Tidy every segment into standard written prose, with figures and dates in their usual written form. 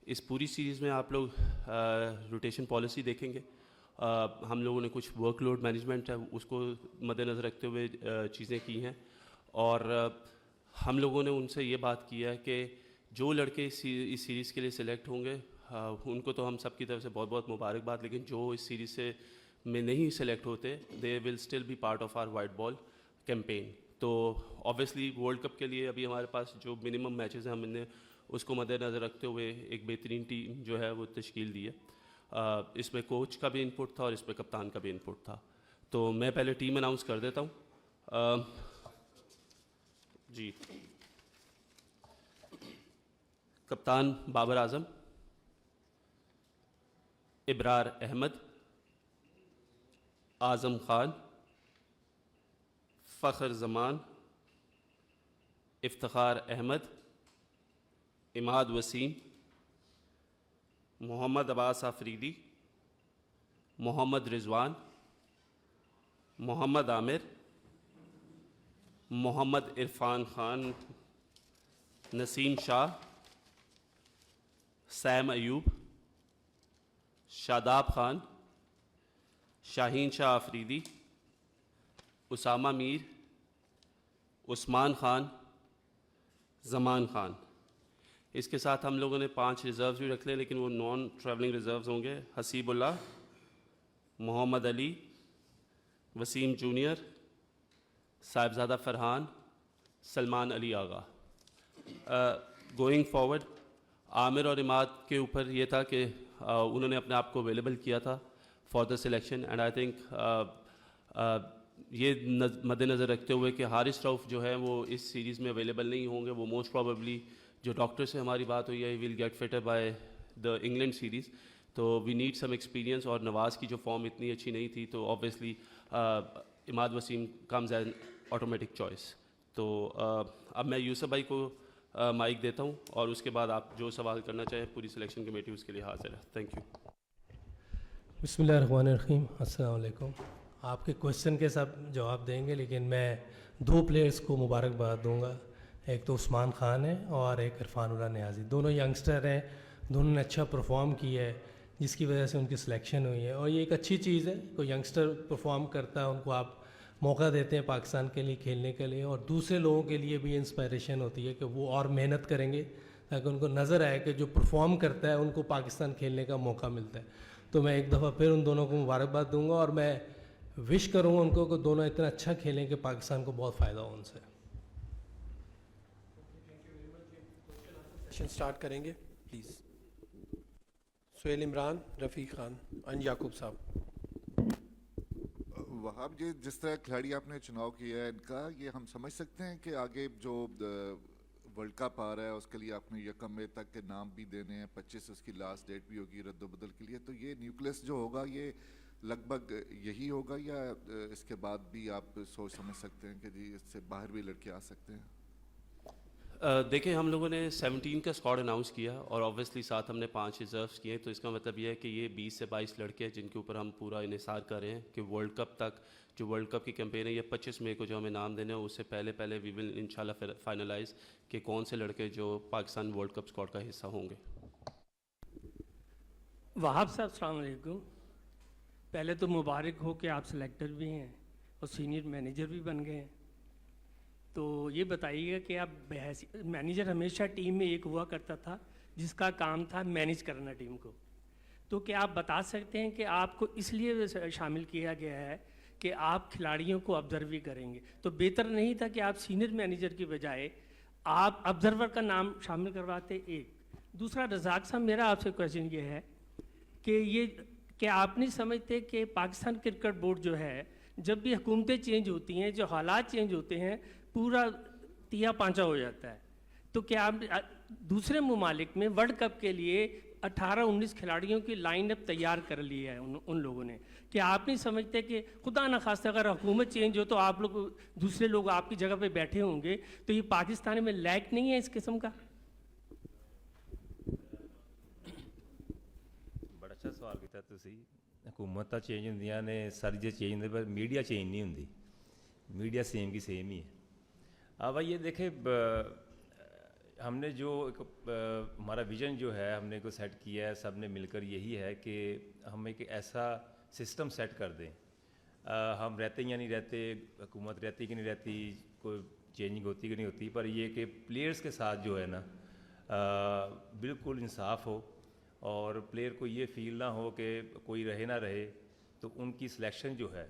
اس پوری سیریز میں آپ لوگ روٹیشن پالیسی دیکھیں گے. ہم لوگوں نے کچھ ورک لوڈ مینجمنٹ ہے اس کو مد نظر رکھتے ہوئے چیزیں کی ہیں, اور ہم لوگوں نے ان سے یہ بات کی ہے کہ جو لڑکے اس سیریز کے لیے سلیکٹ ہوں گے ان کو تو ہم سب کی طرف سے بہت بہت مبارکباد, لیکن جو اس سیریز سے میں نہیں سلیکٹ ہوتے they will still be part of our white ball campaign. تو آبویسلی ورلڈ کپ کے لیے ابھی ہمارے پاس جو منیمم میچز ہیں ہم نے اس کو مد نظر رکھتے ہوئے ایک بہترین ٹیم جو ہے وہ تشکیل دی ہے. اس میں کوچ کا بھی انپٹ تھا اور اس میں کپتان کا بھی انپٹ تھا. تو میں پہلے ٹیم اناؤنس کر دیتا ہوں. جی, کپتان بابر اعظم, ابرار احمد, اعظم خان, فخر زمان, افتخار احمد, عماد وسیم, محمد عباس آفریدی, محمد رضوان, محمد عامر, محمد عرفان خان, نسیم شاہ, سیم ایوب, شاداب خان, شاہین شاہ آفریدی, اسامہ میر, عثمان خان, زمان خان. اس کے ساتھ ہم لوگوں نے 5 ریزروز بھی رکھ لیں, لیکن وہ نان ٹریولنگ ریزروز ہوں گے. حسیب اللہ, محمد علی, وسیم جونیئر, صاحبزادہ فرحان, سلمان علی آغا. گوئنگ فارورڈ عامر اور عماد کے اوپر یہ تھا کہ انہوں نے اپنے آپ کو اویلیبل کیا تھا for the selection, and I think یہ مد نظر رکھتے ہوئے کہ حارث رؤف جو ہے وہ اس سیریز میں اویلیبل نہیں ہوں گے, وہ موسٹ پروبیبلی جو ڈاکٹر سے ہماری بات ہوئی ہے we'll get fitter by the England series. تو وی نیڈ سم ایکسپیرینس, اور نواز کی جو فارم اتنی اچھی نہیں تھی تو obviously Imad Wasim comes an automatic choice. تو اب میں یوسف بھائی کو مائک دیتا ہوں, اور اس کے بعد آپ جو سوال کرنا چاہیں پوری سلیکشن کمیٹی اس کے لیے حاضر ہے. Thank you. بسم اللہ الرحمن الرحیم. السلام علیکم. آپ کے کوشچن کے سب جواب دیں گے, لیکن میں 2 پلیئرز کو مبارکباد دوں گا. ایک تو عثمان خان ہے اور ایک عرفان اللہ نیازی. دونوں ینگسٹر ہیں, دونوں نے اچھا پرفارم کیا ہے جس کی وجہ سے ان کی سلیکشن ہوئی ہے, اور یہ ایک اچھی چیز ہے. کوئی ینگسٹر پرفارم کرتا ہے ان کو آپ موقع دیتے ہیں پاکستان کے لیے کھیلنے کے لیے, اور دوسرے لوگوں کے لیے بھی انسپائریشن ہوتی ہے کہ وہ اور محنت کریں گے تاکہ ان کو نظر آئے کہ جو پرفارم کرتا ہے ان کو پاکستان کھیلنے کا موقع ملتا ہے. تو میں ایک دفعہ پھر ان دونوں کو مبارکباد دوں گا, اور میں وش کروں گا ان کو کہ دونوں اتنا اچھا کھیلیں کہ پاکستان کو بہت فائدہ ہو ان سے. سیشن سٹارٹ کریں گے پلیز. سہیل عمران, رفیق خان, یعقوب صاحب. وہاب جی, جس طرح کھلاڑی آپ نے چناؤ کیا ہے ان کا, یہ ہم سمجھ سکتے ہیں کہ آگے جو ورلڈ کپ آ رہا ہے اس کے لیے آپ نے 1 مئی تک کے نام بھی دینے ہیں, 25 اس کی لاسٹ ڈیٹ بھی ہوگی رد و بدل کے لیے, تو یہ نیوکلس جو ہوگا یہ لگ بھگ یہی ہوگا, یا اس کے بعد بھی آپ سوچ سمجھ سکتے ہیں کہ جی اس سے باہر بھی لڑکے آ سکتے ہیں؟ دیکھیں, ہم لوگوں نے 17 کا اسکواڈ اناؤنس کیا, اور آبویسلی ساتھ ہم نے 5 ریزروس کیے, تو اس کا مطلب یہ ہے کہ یہ 20 سے 22 لڑکے ہیں جن کے اوپر ہم پورا انحصار کر رہے ہیں کہ ورلڈ کپ تک جو ورلڈ کپ کی کیمپین ہے یہ 25 مئی کو جو ہمیں نام دینے ہیں اس سے پہلے وی ول انشاءاللہ فائنلائز کہ کون سے لڑکے جو پاکستان ورلڈ کپ اسکواڈ کا حصہ ہوں گے. وہاب صاحب السلام علیکم. پہلے تو مبارک ہو کہ آپ سلیکٹر بھی ہیں اور سینئر مینیجر بھی بن گئے ہیں. تو یہ بتائیے گا کہ آپ مینیجر ہمیشہ ٹیم میں ایک ہوا کرتا تھا جس کا کام تھا مینیج کرنا ٹیم کو, تو کیا آپ بتا سکتے ہیں کہ آپ کو اس لیے شامل کیا گیا ہے کہ آپ کھلاڑیوں کو آبزرو بھی کریں گے, تو بہتر نہیں تھا کہ آپ سینئر مینیجر کی بجائے آپ آبزرور کا نام شامل کرواتے؟ ایک. دوسرا, رزاق صاحب میرا آپ سے کویشچن یہ ہے کہ کہ آپ نہیں سمجھتے کہ پاکستان کرکٹ بورڈ جو ہے جب بھی حکومتیں چینج ہوتی ہیں, جو حالات چینج ہوتے ہیں, پورا تیا پانچا ہو جاتا ہے, تو کیا آپ دوسرے ممالک میں ورلڈ کپ کے لیے 18-19 کھلاڑیوں کی لائن اپ تیار کر لی ہے ان لوگوں نے, کیا آپ نہیں سمجھتے کہ خدا نخواستہ اگر حکومت چینج ہو تو آپ لوگ دوسرے لوگ آپ کی جگہ پہ بیٹھے ہوں گے, تو یہ پاکستان میں لائق نہیں ہے اس قسم کا؟ بڑا اچھا سوال کیا تسی. حکومت چینج ہوندیاں نے, ساری چیز چینج ہوندی, پر میڈیا چینج نہیں ہوندی. میڈیا سیم کی سیم ہی ہے. اب یہ دیکھیں ہم نے جو ہمارا ویژن جو ہے ہم نے کو سیٹ کیا ہے سب نے مل کر یہی ہے کہ ہم ایک ایسا سسٹم سیٹ کر دیں. ہم رہتے یا نہیں رہتے, حکومت رہتی کہ نہیں رہتی, کوئی چینجنگ ہوتی کہ نہیں ہوتی, پر یہ کہ پلیئرز کے ساتھ جو ہے نا بالکل انصاف ہو اور پلیئر کو یہ فیل نہ ہو کہ کوئی رہے نہ رہے, تو ان کی سلیکشن جو ہے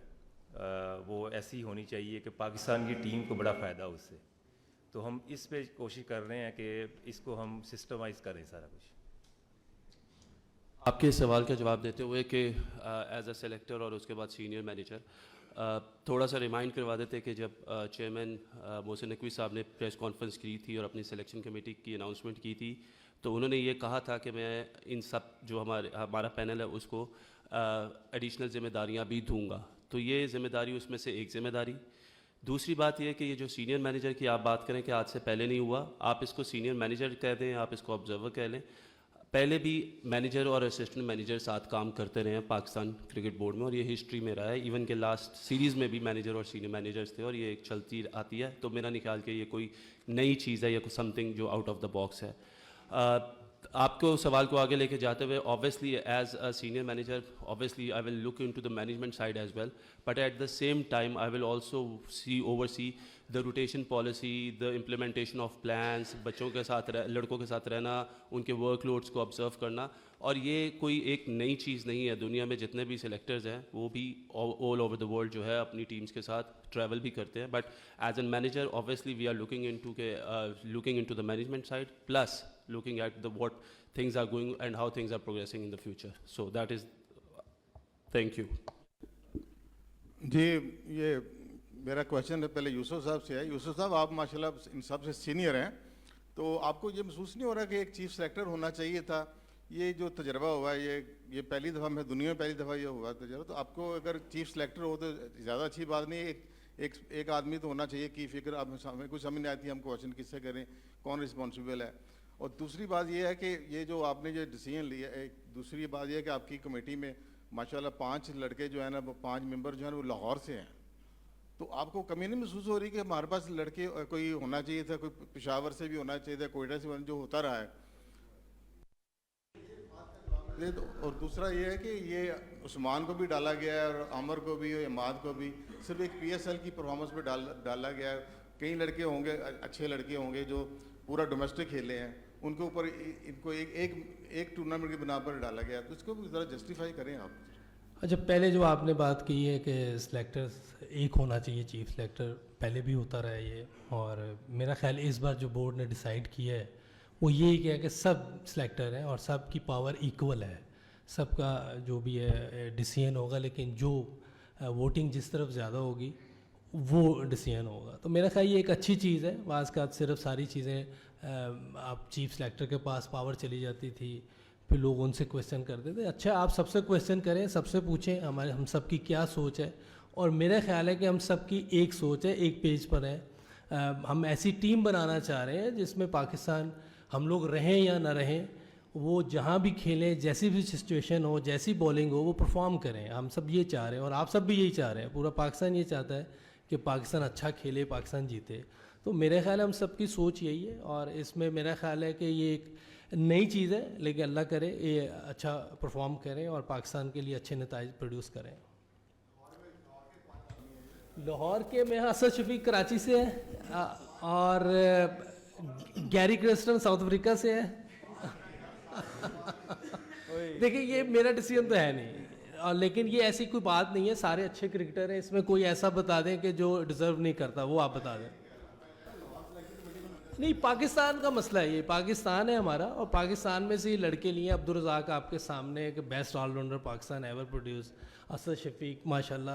وہ ایسی ہونی چاہیے کہ پاکستان کی ٹیم کو بڑا فائدہ ہو اس سے. تو ہم اس پہ کوشش کر رہے ہیں کہ اس کو ہم سسٹمائز کریں سارا کچھ. آپ کے سوال کا جواب دیتے ہوئے کہ ایز اے سلیکٹر اور اس کے بعد سینئر مینیجر, تھوڑا سا ریمائنڈ کروا دیتے کہ جب چیئرمین محسن نقوی صاحب نے پریس کانفرنس کی تھی اور اپنی سلیکشن کمیٹی کی اناؤنسمنٹ کی تھی, تو انہوں نے یہ کہا تھا کہ میں ان سب جو ہمارا پینل ہے اس کو ایڈیشنل ذمہ داریاں بھی دوں گا. تو یہ ذمہ داری اس میں سے ایک ذمہ داری. دوسری بات یہ کہ یہ جو سینئر مینیجر کی آپ بات کریں کہ آج سے پہلے نہیں ہوا, آپ اس کو سینئر مینیجر کہہ دیں, آپ اس کو آبزرور کہہ لیں. پہلے بھی مینیجر اور اسسٹنٹ مینیجر ساتھ کام کرتے رہے ہیں پاکستان کرکٹ بورڈ میں, اور یہ ہسٹری میں رہا ہے. ایون کہ لاسٹ سیریز میں بھی مینیجر اور سینئر مینیجرز تھے اور یہ ایک چلتی آتی ہے. تو میرا نہیں خیال کہ یہ کوئی نئی چیز ہے یا سم تھنگ جو آؤٹ آف دا باکس ہے. آپ کو سوال کو آگے لے کے جاتے ہوئے, obviously as a senior manager obviously I will look into the management side as well, but at the same time I will also oversee the rotation policy, the implementation of plans, بچوں کے ساتھ لڑکوں کے ساتھ رہنا, ان کے work loads کو observe کرنا. اور یہ کوئی ایک نئی چیز نہیں ہے, دنیا میں جتنے بھی سلیکٹرز ہیں وہ بھی all over the world جو ہے اپنی ٹیمز کے ساتھ ٹریول بھی کرتے ہیں. But as an manager obviously we are looking into the management side plus looking at what things are going and how things are progressing in the future. So that is, thank you. جی یہ میرا question پہلے یوسف صاحب سے ہے. یوسف صاحب آپ ماشاءاللہ ان سب سے سینئر ہیں, تو آپ کو یہ محسوس نہیں ہو رہا کہ ایک چیف سلیکٹر ہونا چاہیے تھا؟ یہ جو تجربہ ہوا ہے یہ پہلی دفعہ میں دنیا میں پہلی دفعہ یہ ہوا تجربہ, تو آپ کو اگر چیف سلیکٹر ہو تو زیادہ اچھی بات نہیں ہے. ایک آدمی تو ہونا چاہیے کی فکر, آپ ہمیں کچھ سمجھ نہیں آتی ہم کویشچن کس سے کریں, کون رسپانسبل ہے. اور دوسری بات یہ ہے کہ یہ جو آپ نے جو ڈیسیژن لیا, دوسری بات یہ ہے کہ آپ کی کمیٹی میں ماشاءاللہ 5 لڑکے جو ہیں نا, 5 ممبر جو ہیں وہ لاہور سے ہیں. تو آپ کو کمی نہیں محسوس ہو رہی کہ ہمارے پاس لڑکے کوئی ہونا چاہیے تھا, کوئی پشاور سے بھی ہونا چاہیے تھا, کوئٹہ سے جو ہوتا رہا ہے. اور دوسرا یہ ہے کہ یہ عثمان کو بھی ڈالا گیا ہے اور عامر کو بھی اور عماد کو بھی صرف ایک PSL کی پرفارمنس پہ ڈالا گیا ہے. کئی لڑکے ہوں گے, اچھے لڑکے ہوں گے جو پورا ڈومیسٹک کھیلے ہیں, ان کے اوپر ان کو ایک ٹورنامنٹ کی بنا پر ڈالا گیا, تو اس کو بھی ذرا جسٹیفائی کریں آپ. اچھا, پہلے جو آپ نے بات کی ہے کہ سلیکٹر ایک ہونا چاہیے, چیف سلیکٹر پہلے بھی ہوتا رہا ہے یہ, اور میرا خیال اس بار جو بورڈ نے ڈیسائیڈ کیا ہے وہ یہی کیا کہ سب سلیکٹر ہیں اور سب کی پاور ایکول ہے, سب کا جو بھی ہے ڈیسیژن ہوگا, لیکن جو ووٹنگ جس طرف زیادہ ہوگی وہ ڈیسیژن ہوگا. تو میرا خیال یہ ایک اچھی چیز ہے. بعض کا صرف ساری چیزیں آپ چیف سلیکٹر کے پاس پاور چلی جاتی تھی, پھر لوگ ان سے کویشچن کرتے تھے. اچھا, آپ سب سے کویشچن کریں, سب سے پوچھیں ہم سب کی کیا سوچ ہے, اور میرا خیال ہے کہ ہم سب کی ایک سوچ ہے, ایک پیج پر ہے. ہم ایسی ٹیم بنانا چاہ رہے ہیں جس میں پاکستان ہم لوگ رہیں یا نہ رہیں, وہ جہاں بھی کھیلیں, جیسی بھی سچویشن ہو, جیسی بولنگ ہو, وہ پرفارم کریں. ہم سب یہ چاہ رہے ہیں اور آپ سب بھی یہی چاہ رہے ہیں, پورا پاکستان یہ چاہتا ہے کہ پاکستان اچھا کھیلے, پاکستان جیتے. تو میرے خیال ہے ہم سب کی سوچ یہی ہے, اور اس میں میرا خیال ہے کہ یہ ایک نئی چیز ہے, لیکن اللہ کرے یہ اچھا پرفارم کریں اور پاکستان کے لیے اچھے نتائج پروڈیوس کریں. لاہور کے میں اسد شفیق کراچی سے ہے, اور گیری کرسٹن ساؤتھ افریقہ سے ہے. دیکھیں یہ میرا ڈیسیژن تو ہے نہیں, لیکن یہ ایسی کوئی بات نہیں ہے, سارے اچھے کرکٹر ہیں, اس میں کوئی ایسا بتا دیں کہ جو ڈیزرو نہیں کرتا وہ آپ بتا دیں. نہیں, پاکستان کا مسئلہ ہے, یہ پاکستان ہے ہمارا, اور پاکستان میں سے یہ لڑکے لیے. عبدالرزاق آپ کے سامنے کہ best all rounder Pakistan ever produce. Asad Shafiq ماشاءاللہ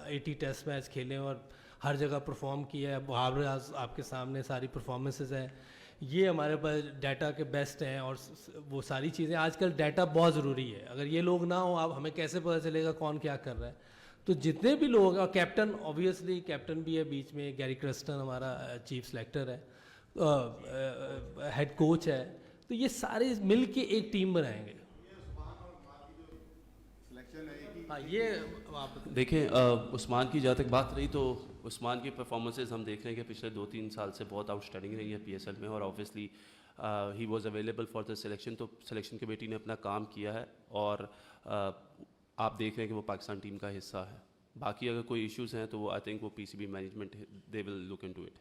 80 ٹیسٹ میچ کھیلے اور ہر جگہ پرفارم کیا ہے. بہار آپ کے سامنے ساری پرفارمنسز ہیں. یہ ہمارے پاس ڈیٹا کے بیسٹ ہیں, اور وہ ساری چیزیں. آج کل ڈیٹا بہت ضروری ہے, اگر یہ لوگ نہ ہوں آپ ہمیں کیسے پتہ چلے گا کون کیا کر رہا ہے. تو جتنے بھی لوگ, اور کیپٹن اوبیسلی کیپٹن بھی ہے بیچ میں, گیری کرسٹن ہمارا چیف سلیکٹر ہے, ہیڈ کوچ ہے, تو یہ سارے مل کے ایک ٹیم بنائیں گے. ہاں, یہ دیکھیں عثمان کی جہاں تک بات رہی تو عثمان کی پرفارمنسز ہم دیکھ رہے ہیں کہ پچھلے 2-3 سال سے بہت آؤٹ اسٹینڈنگ رہی ہے PSL میں, اور obviously he was available for the selection. تو سلیکشن کمیٹی نے اپنا کام کیا ہے اور آپ دیکھ رہے ہیں کہ وہ پاکستان ٹیم کا حصہ ہے. باقی اگر کوئی ایشوز ہیں تو وہ آئی تھنک وہ P C B management they will look into it.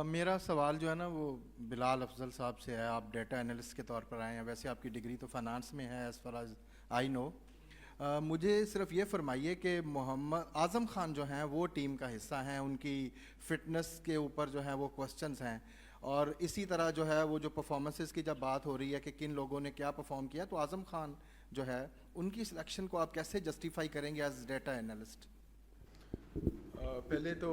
میرا سوال جو ہے نا وہ بلال افضل صاحب سے ہے. آپ ڈیٹا انالسٹ کے طور پر آئے ہیں, ویسے آپ کی ڈگری تو فائنانس میں ہے ایز فار ایز آئی نو. مجھے صرف یہ فرمائیے کہ محمد اعظم خان جو ہیں وہ ٹیم کا حصہ ہیں, ان کی فٹنس کے اوپر جو ہیں وہ کوسچنز ہیں, اور اسی طرح جو ہے وہ جو پرفارمنسز کی جب بات ہو رہی ہے کہ کن لوگوں نے کیا پرفارم کیا, تو اعظم خان جو ہے ان کی سلیکشن کو آپ کیسے جسٹیفائی کریں گے ایز ڈیٹا انالسٹ؟ پہلے تو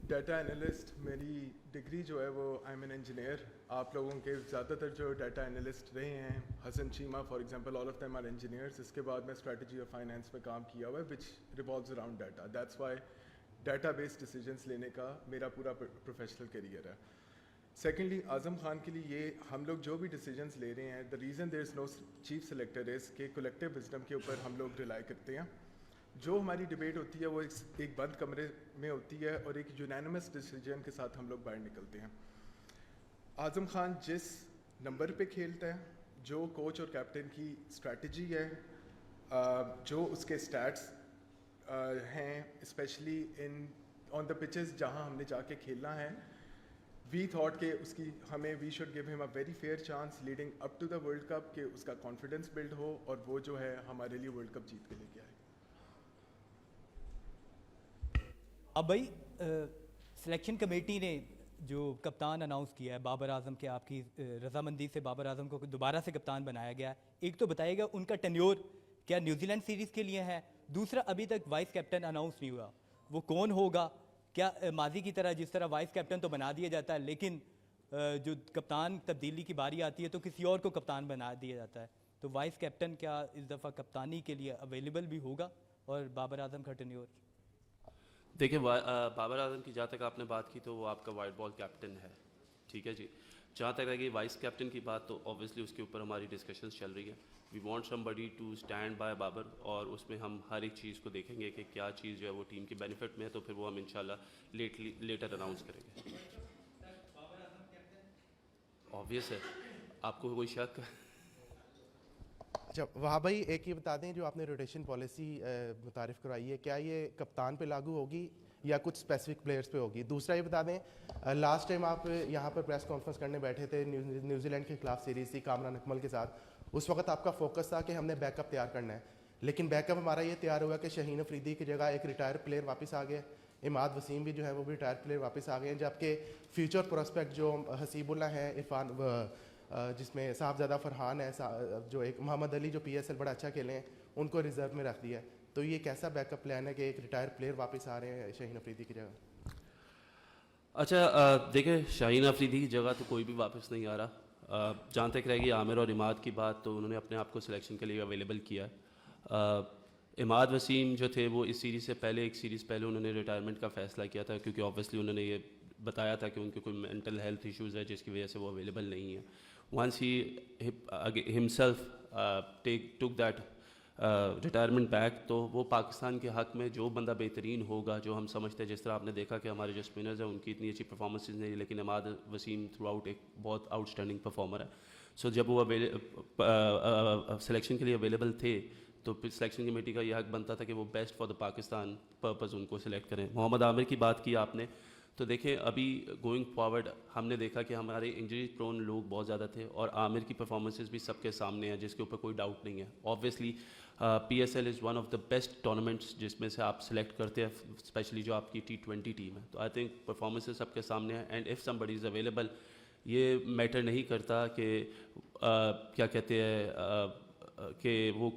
ڈیٹا انالسٹ میری ڈگری جو ہے وہ آئی ایم این انجینئر. آپ لوگوں کے زیادہ تر جو ڈیٹا انالسٹ رہے ہیں, Hassan Cheema for example, all of them are engineers. اس کے بعد میں اسٹریٹجی آف فائنینس میں کام کیا ہوا ہے which revolves around data. That's why data based decisions لینے کا میرا پورا پروفیشنل کیریئر ہے. سیکنڈلی, اعظم خان کے لیے یہ ہم لوگ جو بھی ڈیسیجنس لے رہے ہیں, the reason there is no chief selector is کہ کولیکٹیو وزڈم کے اوپر ہم لوگ ریلائی کرتے ہیں. جو ہماری ڈبیٹ ہوتی ہے وہ ایک بند کمرے میں ہوتی ہے اور ایک یونینمس ڈیسیجن کے ساتھ ہم لوگ باہر نکلتے ہیں. اعظم خان جس نمبر پہ کھیلتا ہے, جو کوچ اور کیپٹن کی اسٹریٹجی ہے, جو اس کے اسٹیٹس ہیں اسپیشلی آن دا پچز جہاں ہم نے جا کے کھیلنا ہے, وی تھاٹ کہ اس کی ہمیں وی should give him a very fair chance leading up to the world Cup کہ اس کا کانفیڈنس بلڈ ہو اور وہ جو ہے ہمارے لیے ورلڈ کپ جیت کے لے کے آئے. اب بھائی سلیکشن کمیٹی نے جو کپتان اناؤنس کیا ہے بابر اعظم کے, آپ کی رضامندی سے بابر اعظم کو دوبارہ سے کپتان بنایا گیا ہے, ایک تو بتائیے گا ان کا ٹینیور کیا نیوزی لینڈ سیریز کے لیے ہے؟ دوسرا, ابھی تک وائس کیپٹن اناؤنس نہیں ہوا, وہ کون ہوگا؟ کیا ماضی کی طرح جس طرح وائس کیپٹن تو بنا دیا جاتا ہے لیکن جو کپتان تبدیلی کی باری آتی ہے تو کسی اور کو کپتان بنا دیا جاتا ہے, تو وائس کیپٹن کیا اس دفعہ کپتانی کے لیے اویلیبل بھی ہوگا؟ اور بابر اعظم کا ٹینیور؟ دیکھیں, بابر اعظم کی جہاں تک آپ نے بات کی تو وہ آپ کا وائٹ بال کیپٹن ہے, ٹھیک ہے جی. جہاں تک رہ گئی وائس کیپٹن کی بات تو اوبیسلی اس کے اوپر ہماری ڈسکشنز چل رہی ہے. We want somebody to stand by Babar, اور اس میں ہم ہر ایک چیز کو دیکھیں گے کہ کیا چیز جو ہے وہ ٹیم کی بینیفٹ میں ہے, تو پھر وہ ہم انشاءاللہ لیٹر اناؤنس کریں گے. آبویس ہے, آپ کو کوئی شک؟ اچھا وہاں بھائی ایک یہ بتا دیں, جو آپ نے روٹیشن پالیسی متعارف کرائی ہے, کیا یہ کپتان پہ لاگو ہوگی یا کچھ اسپیسیفک پلیئرس پہ ہوگی؟ دوسرا یہ بتا دیں, لاسٹ ٹائم آپ یہاں پر پریس کانفرنس کرنے بیٹھے تھے, نیوزی لینڈ کے خلاف سیریز تھی کامران اکمل کے ساتھ, اس وقت آپ کا فوکس تھا کہ ہم نے بیک اپ تیار کرنا ہے, لیکن بیک اپ ہمارا یہ تیار ہوا کہ شہین افریدی کی جگہ ایک ریٹائر پلیئر واپس آ گئے, اماد وسیم بھی جو ہے وہ بھی ریٹائر پلیئر واپس آ گئے ہیں, جبکہ فیوچر پروسپیکٹ جو حسیب اللہ ہیں, عرفان جس میں صاحبزادہ فرحان ہے, جو ایک محمد علی جو پی ایس ایل بڑا اچھا کھیلے ہیں, ان کو ریزرو میں رکھ دیا ہے. تو یہ کیسا بیک اپ پلان ہے کہ ایک ریٹائر پلیئر واپس آ رہے ہیں شاہین افریدی کی جگہ؟ اچھا دیکھیں, شاہین افریدی کی جگہ تو کوئی بھی واپس نہیں آ رہا. جہاں تک رہے گی عامر اور اماد کی بات, تو انہوں نے اپنے آپ کو سلیکشن کے لیے اویلیبل کیا ہے. اماد وسیم جو تھے وہ اس سیریز سے پہلے, ایک سیریز پہلے انہوں نے ریٹائرمنٹ کا فیصلہ کیا تھا, کیونکہ اوبیسلی انہوں نے یہ بتایا تھا کہ ان کے کوئی مینٹل ہیلتھ ایشوز ہے جس کی وجہ سے وہ اویلیبل نہیں ہے. Once he himself took that retirement back, تو وہ پاکستان کے حق میں جو بندہ بہترین ہوگا, جو ہم سمجھتے ہیں, جس طرح آپ نے دیکھا کہ ہمارے جو اسپنرز ہیں ان کی اتنی اچھی پرفارمنسز نہیں, لیکن اماد وسیم تھرو آؤٹ ایک بہت آؤٹ اسٹینڈنگ پرفارمر ہے. سو جب وہ سلیکشن کے لیے اویلیبل تھے تو پھر سلیکشن کمیٹی کا یہ حق بنتا تھا کہ وہ best for the Pakistan purpose ان کو سلیکٹ کریں. محمد عامر کی بات کی آپ نے, تو دیکھیں ابھی گوئنگ فارورڈ ہم نے دیکھا کہ ہمارے انجری پرون لوگ بہت زیادہ تھے, اور عامر کی پرفارمنسز بھی سب کے سامنے ہیں جس کے اوپر کوئی ڈاؤٹ نہیں ہے. Obviously P S L is one of the best tournaments جس میں سے آپ سلیکٹ کرتے ہیں, اسپیشلی جو آپ کی T20 ٹیم ہے. تو آئی تھنک پرفارمنسز سب کے سامنے ہیں, and if somebody is available, یہ میٹر نہیں کرتا کہ کیا کہتے ہیں کہ وہ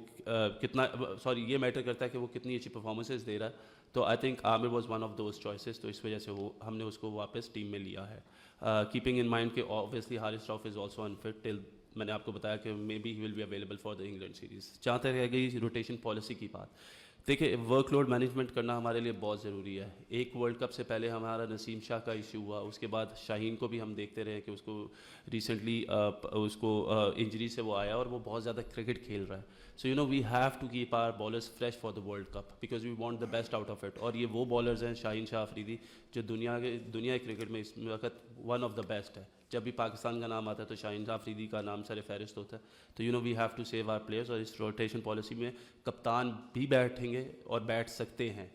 کتنا, سوری یہ میٹر کرتا ہے کہ وہ کتنی اچھی پرفارمنسز دے رہا ہے. تو I think Aamir was one of those choices, تو اس وجہ سے وہ ہم نے اس کو واپس ٹیم میں لیا ہے, کیپنگ ان مائنڈ کہ obviously Haris Rauf is also unfit till, میں نے آپ کو بتایا کہ maybe he will be available for the England series. جہاں تک رہ گئی روٹیشن پالیسی کی بات, دیکھیں ورک لوڈ مینجمنٹ کرنا ہمارے لیے بہت ضروری ہے. ایک ورلڈ کپ سے پہلے ہمارا نسیم شاہ کا ایشو ہوا, اس کے بعد شاہین کو بھی ہم دیکھتے رہے کہ اس کو ریسنٹلی اس کو انجری سے وہ آیا, اور وہ بہت زیادہ کرکٹ کھیل رہا ہے. So you know we have to keep our bowlers fresh for the world cup, because we want the best out of it. اور یہ وہ بالرز ہیں شاہین شاہ افریدی جو دنیا کرکٹ میں اس وقت ون آف دا بیسٹ ہے. جب بھی پاکستان کا نام آتا ہے تو شاہین آفریدی کا نام سر فہرست ہوتا ہے. تو you know we have to save our players, اور اس روٹیشن پالیسی میں کپتان بھی بیٹھیں گے اور بیٹھ سکتے ہیں.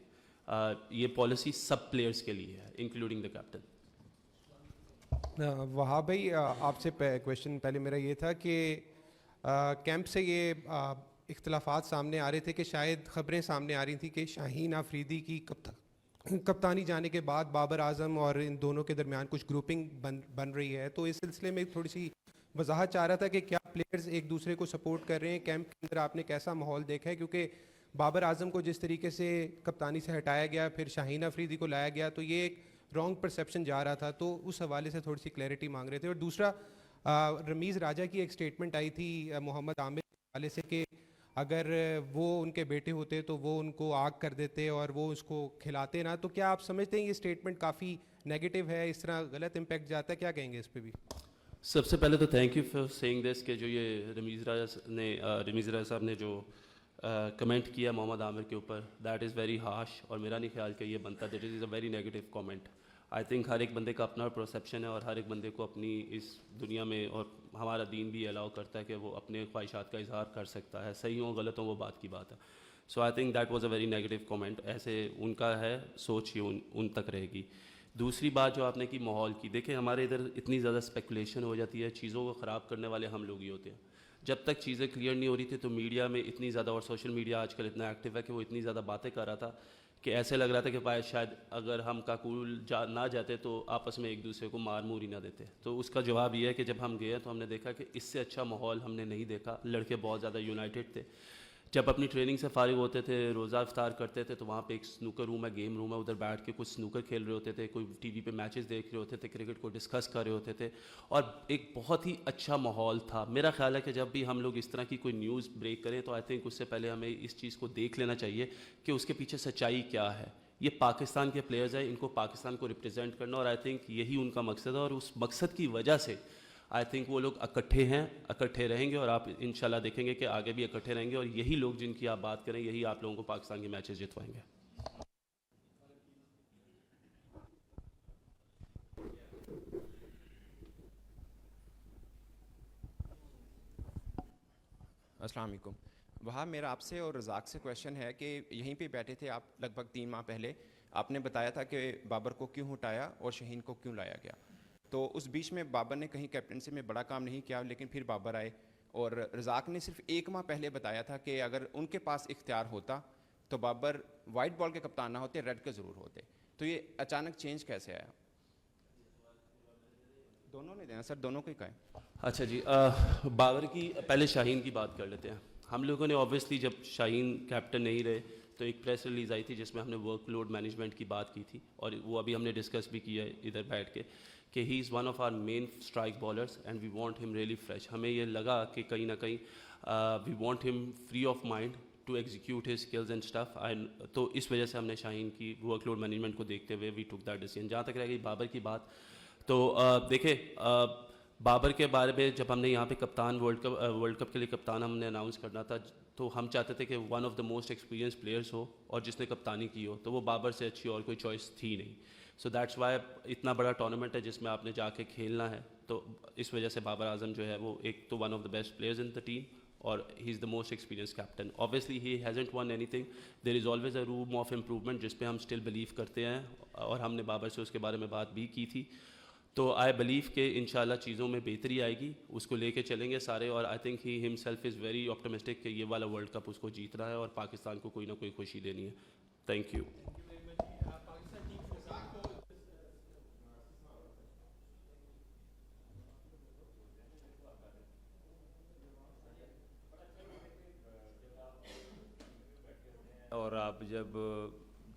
یہ پالیسی سب پلیئرز کے لیے ہے انکلوڈنگ دا کیپٹن. وہاب بھائی آپ سے کویشچن پہلے میرا یہ تھا کہ کیمپ سے یہ اختلافات سامنے آ رہے تھے کہ شاید خبریں سامنے آ رہی تھیں کہ شاہین آفریدی کی کپتانی جانے کے بعد بابر اعظم اور ان دونوں کے درمیان کچھ گروپنگ بن رہی ہے. تو اس سلسلے میں تھوڑی سی وضاحت چاہ رہا تھا کہ کیا پلیئرز ایک دوسرے کو سپورٹ کر رہے ہیں کیمپ کے اندر, آپ نے کیسا ماحول دیکھا ہے؟ کیونکہ بابر اعظم کو جس طریقے سے کپتانی سے ہٹایا گیا پھر شاہین آفریدی کو لایا گیا تو یہ ایک رانگ پرسیپشن جا رہا تھا, تو اس حوالے سے تھوڑی سی کلیئرٹی مانگ رہے تھے. اور دوسرا رمیز راجہ کی ایک سٹیٹمنٹ آئی تھی محمد عامر کے حوالے سے کہ اگر وہ ان کے بیٹے ہوتے تو وہ ان کو آگ کر دیتے اور وہ اس کو کھلاتے نا, تو کیا آپ سمجھتے ہیں یہ سٹیٹمنٹ کافی نیگیٹو ہے, اس طرح غلط امپیکٹ جاتا ہے, کیا کہیں گے اس پہ بھی؟ سب سے پہلے تو تھینک یو فار سیئنگ دس کہ جو یہ رمیز راجہ صاحب نے جو کمنٹ کیا محمد عامر کے اوپر, دیٹ از ویری ہارش, اور میرا نہیں خیال کہ یہ بنتا, that is a very negative comment. I think ہر ایک بندے کا اپنا پرسیپشن ہے اور ہر ایک بندے کو اپنی اس دنیا میں, اور ہمارا دین بھی الاؤ کرتا ہے کہ وہ اپنے خواہشات کا اظہار کر سکتا ہے, صحیح ہوں غلط ہوں وہ بات کی بات ہے. So I think that was a very negative comment. ایسے ان کا ہے سوچ ہی ان تک رہے گی. دوسری بات جو آپ نے کی ماحول کی, دیکھیں ہمارے ادھر اتنی زیادہ اسپیکولیشن ہو جاتی ہے, چیزوں کو خراب کرنے والے ہم لوگ ہی ہوتے ہیں. جب تک چیزیں کلیئر نہیں ہو رہی تھی تو میڈیا میں اتنی زیادہ, اور سوشل میڈیا آج کل اتنا ایکٹیو ہے کہ وہ اتنی زیادہ باتیں کر رہا تھا کہ ایسے لگ رہا تھا کہ شاید اگر ہم کاکول نہ جاتے تو آپس میں ایک دوسرے کو مار مور ہی نہ دیتے. تو اس کا جواب یہ ہے کہ جب ہم گئے تو ہم نے دیکھا کہ اس سے اچھا ماحول ہم نے نہیں دیکھا. لڑکے بہت زیادہ یونائٹڈ تھے. جب اپنی ٹریننگ سے فارغ ہوتے تھے, روزہ افطار کرتے تھے, تو وہاں پہ ایک سنوکر روم ہے, گیم روم ہے, ادھر بیٹھ کے کچھ سنوکر کھیل رہے ہوتے تھے, کوئی ٹی وی پہ میچز دیکھ رہے ہوتے تھے, کرکٹ کو ڈسکس کر رہے ہوتے تھے, اور ایک بہت ہی اچھا ماحول تھا. میرا خیال ہے کہ جب بھی ہم لوگ اس طرح کی کوئی نیوز بریک کریں تو آئی تھنک اس سے پہلے ہمیں اس چیز کو دیکھ لینا چاہیے کہ اس کے پیچھے سچائی کیا ہے. یہ پاکستان کے پلیئرز ہیں, ان کو پاکستان کو ریپرزینٹ کرنا, اور آئی تھنک یہی ان کا مقصد ہے, اور اس مقصد کی وجہ سے آئی تھنک وہ لوگ اکٹھے ہیں, اکٹھے رہیں گے, اور آپ انشاءاللہ دیکھیں گے کہ آگے بھی اکٹھے رہیں گے, اور یہی لوگ جن کی آپ بات کریں یہی آپ لوگوں کو پاکستان کے میچز جتوائیں گے. السلام علیکم. وہاں میرا آپ سے اور رزاق سے کویشچن ہے کہ یہیں پہ بیٹھے تھے آپ لگ بھگ 3 ماہ پہلے, آپ نے بتایا تھا کہ بابر کو کیوں ہٹایا اور شاہین کو کیوں لایا گیا. تو اس بیچ میں بابر نے کہیں کیپٹنسی میں بڑا کام نہیں کیا, لیکن پھر بابر آئے, اور رزاق نے صرف 1 ماہ پہلے بتایا تھا کہ اگر ان کے پاس اختیار ہوتا تو بابر وائٹ بال کے کپتان نہ ہوتے, ریڈ کے ضرور ہوتے. تو یہ اچانک چینج کیسے آیا؟ دونوں نے دینا سر, دونوں کو ہی کہیں. اچھا جی, بابر کی پہلے شاہین کی بات کر لیتے ہیں. ہم لوگوں نے اوبیسلی جب شاہین کیپٹن نہیں رہے تو ایک پریس ریلیز آئی تھی جس میں ہم نے ورک لوڈ مینجمنٹ کی بات کی تھی, اور وہ ابھی ہم نے ڈسکس بھی کیا ہے ادھر بیٹھ کے کہ he is one of our main strike bowlers and we want him really fresh. ہمیں یہ لگا کہ کہیں نہ کہیں we want him free of mind to execute his skills and stuff. تو اس وجہ سے ہم نے شاہین کی ورک لوڈ مینجمنٹ کو دیکھتے ہوئے وی ٹک دیٹ ڈیسیژن. جہاں تک رہ گئی بابر کی بات, تو دیکھیں بابر کے بارے میں جب ہم نے یہاں پہ کپتان ورلڈ کپ کے لیے کپتان ہم نے اناؤنس کرنا تھا تو ہم چاہتے تھے کہ one of the most experience players ہو اور جس نے کپتانی کی ہو, تو وہ بابر سے اچھی اور کوئی چوائس تھی نہیں. سو دیٹس وائی اتنا بڑا ٹورنامنٹ ہے جس میں آپ نے جا کے کھیلنا ہے, تو اس وجہ سے بابر اعظم جو ہے وہ ایک تو one of the best players in the team, اور he is the most experience captain. Obviously he hasn't won anything, there is always a room of improvement جس پہ ہم اسٹل بلیو کرتے ہیں, اور ہم نے بابر سے اس کے بارے میں بات بھی کی تھی. تو آئی بلیو کہ انشاءاللہ چیزوں میں بہتری آئے گی, اس کو لے کے چلیں گے سارے, اور آئی تھنک ہی ہم سیلف از ویری آپٹمسٹک کہ یہ والا ورلڈ کپ اس کو جیتنا ہے اور پاکستان کو کوئی نہ کوئی خوشی دینی ہے. Thank you. اور آپ جب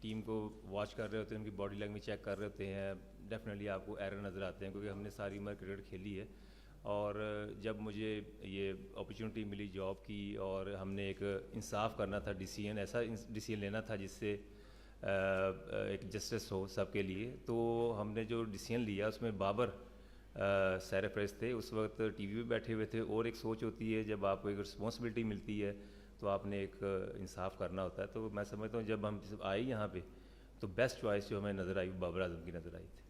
ٹیم کو واچ کر رہے ہوتے ہیں, ان کی باڈی لینگویج چیک کر رہے ہوتے ہیں, ڈیفینیٹلی آپ کو ایرر نظر آتے ہیں, کیونکہ ہم نے ساری عمر کرکٹ کھیلی ہے. اور جب مجھے یہ اپرچونٹی ملی جاب کی اور ہم نے ایک انصاف کرنا تھا, ڈیسیژن ایسا ڈیسیژن لینا تھا جس سے ایک جسٹس ہو سب کے لیے, تو ہم نے جو ڈیسیژن لیا اس میں بابر سیر فہرست تھے. اس وقت ٹی وی پہ بیٹھے ہوئے تھے, اور ایک سوچ ہوتی ہے جب آپ کو ایک رسپانسبلٹی ملتی ہے تو آپ نے ایک انصاف کرنا ہوتا ہے. تو میں سمجھتا ہوں جب ہم آئے یہاں پہ تو بیسٹ چوائس جو ہمیں نظر آئی بابر اعظم کی نظر آئی تھی.